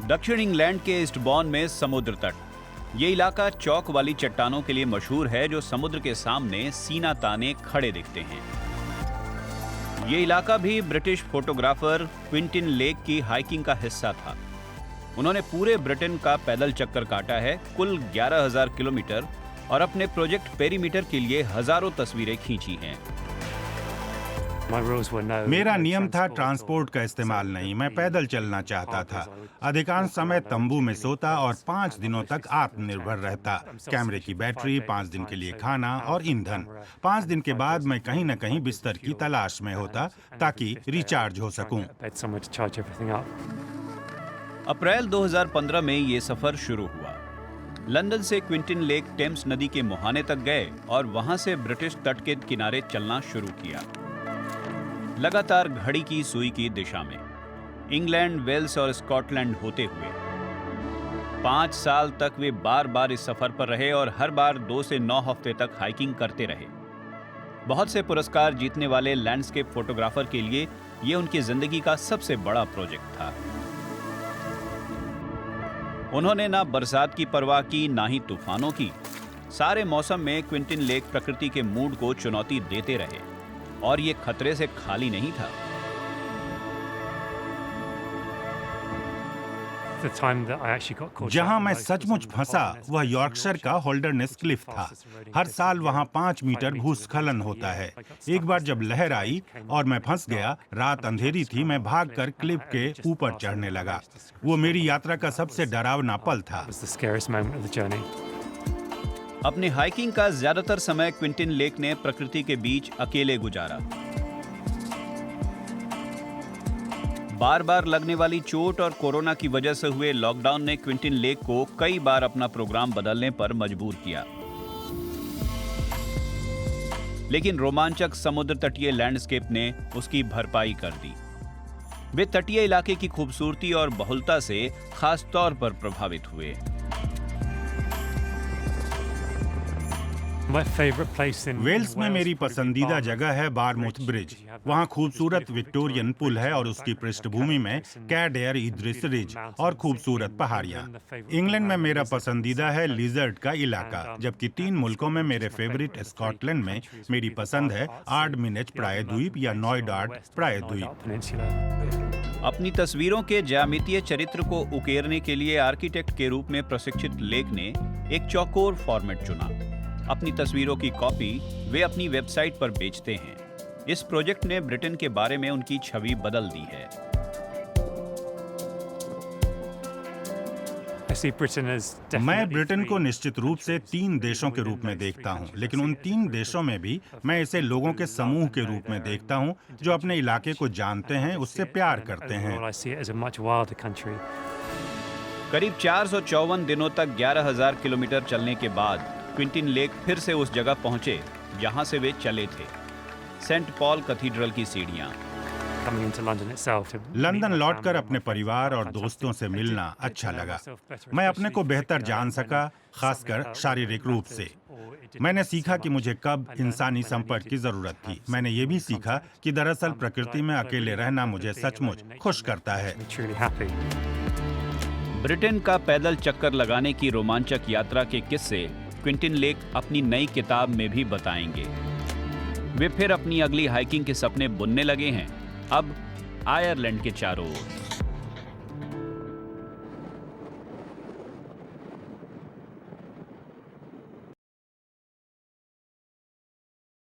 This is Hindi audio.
दक्षिण इंग्लैंड के ईस्टबॉर्न में समुद्र तट। ये इलाका चौक वाली चट्टानों के लिए मशहूर है जो समुद्र के सामने सीना ताने खड़े दिखते हैं। ये इलाका भी ब्रिटिश फोटोग्राफर क्विंटिन लेक की हाइकिंग का हिस्सा था। उन्होंने पूरे ब्रिटेन का पैदल चक्कर काटा है, कुल 11,000 किलोमीटर, और अपने प्रोजेक्ट पेरीमीटर के लिए हजारों तस्वीरें खींची हैं। मेरा नियम था ट्रांसपोर्ट का इस्तेमाल नहीं, मैं पैदल चलना चाहता था। अधिकांश समय तंबू में सोता और 5 दिनों तक आत्मनिर्भर रहता। कैमरे की बैटरी, 5 दिन के लिए खाना और ईंधन। 5 दिन के बाद मैं कहीं न कहीं बिस्तर की तलाश में होता ताकि रिचार्ज हो सकूं। अप्रैल 2015 में ये सफर शुरू हुआ। लंदन से क्विंटिन लेक टेम्स नदी के मुहाने तक गए और वहां से ब्रिटिश तट के किनारे चलना शुरू किया, लगातार घड़ी की सुई की दिशा में, इंग्लैंड, वेल्स और स्कॉटलैंड होते हुए। 5 साल तक वे बार बार इस सफर पर रहे और हर बार 2 से 9 हफ्ते तक हाइकिंग करते रहे। बहुत से पुरस्कार जीतने वाले लैंडस्केप फोटोग्राफर के लिए ये उनकी जिंदगी का सबसे बड़ा प्रोजेक्ट था। उन्होंने ना बरसात की परवाह की, ना ही तूफानों की। सारे मौसम में क्विंटिन लेक प्रकृति के मूड को चुनौती देते रहे और ये खतरे से खाली नहीं था। जहां मैं सचमुच फंसा वह यॉर्कशायर का होल्डरनेस क्लिफ था। हर साल वहां 5 मीटर भूस्खलन होता है। एक बार जब लहर आई और मैं फंस गया, रात अंधेरी थी, मैं भागकर क्लिफ के ऊपर चढ़ने लगा। वो मेरी यात्रा का सबसे डरावना पल था। अपनी हाइकिंग का ज्यादातर समय क्विंटिन लेक ने प्रकृति के बीच अकेले गुजारा। बार बार लगने वाली चोट और कोरोना की वजह से हुए लॉकडाउन ने क्विंटिन लेक को कई बार अपना प्रोग्राम बदलने पर मजबूर किया। लेकिन रोमांचक समुद्र तटीय लैंडस्केप ने उसकी भरपाई कर दी। वे तटीय इलाके की खूबसूरती और बहुलता से खास तौर पर प्रभावित हुए। वेल्स में मेरी पसंदीदा जगह है बारमूथ ब्रिज। वहाँ खूबसूरत विक्टोरियन पुल है और उसकी पृष्ठभूमि में कैडेयर इद्रिस रिज और खूबसूरत पहाड़ियाँ। इंग्लैंड में मेरा पसंदीदा है लिजर्ड का इलाका, जबकि 3 मुल्कों में मेरे फेवरेट स्कॉटलैंड में मेरी पसंद है आर्डमिनेच प्रायद्वीप या नॉयडार्ड प्रायद्वीप। अपनी तस्वीरों के ज्यामितीय चरित्र को उकेरने के लिए आर्किटेक्ट के रूप में प्रशिक्षित लेक ने एक चौकोर फॉर्मेट चुना। अपनी तस्वीरों की कॉपी वे अपनी वेबसाइट पर बेचते हैं। इस प्रोजेक्ट ने ब्रिटेन के बारे में उनकी छवि बदल दी है। मैं ब्रिटेन को निश्चित रूप से 3 देशों के रूप में देखता हूं, लेकिन उन 3 देशों में भी मैं इसे लोगों के समूह के रूप में देखता हूं जो अपने इलाके को जानते हैं, उससे प्यार करते हैं। करीब 454 दिनों तक 11,000 किलोमीटर चलने के बाद क्विंटिन लेक फिर से उस जगह पहुंचे जहां से वे चले थे, सेंट पॉल कैथेड्रल की सीढ़ियां। लंदन लौटकर अपने परिवार और दोस्तों से मिलना अच्छा लगा। मैं अपने को बेहतर जान सका, खासकर शारीरिक रूप से। मैंने सीखा कि मुझे कब इंसानी संपर्क की जरूरत थी। मैंने ये भी सीखा कि दरअसल प्रकृति में अकेले रहना मुझे सचमुच खुश करता है। ब्रिटेन का पैदल चक्कर लगाने की रोमांचक यात्रा के किस्से क्विंटिन लेक अपनी नई किताब में भी बताएंगे। वे फिर अपनी अगली हाइकिंग के सपने बुनने लगे हैं, अब आयरलैंड के चारों ओर।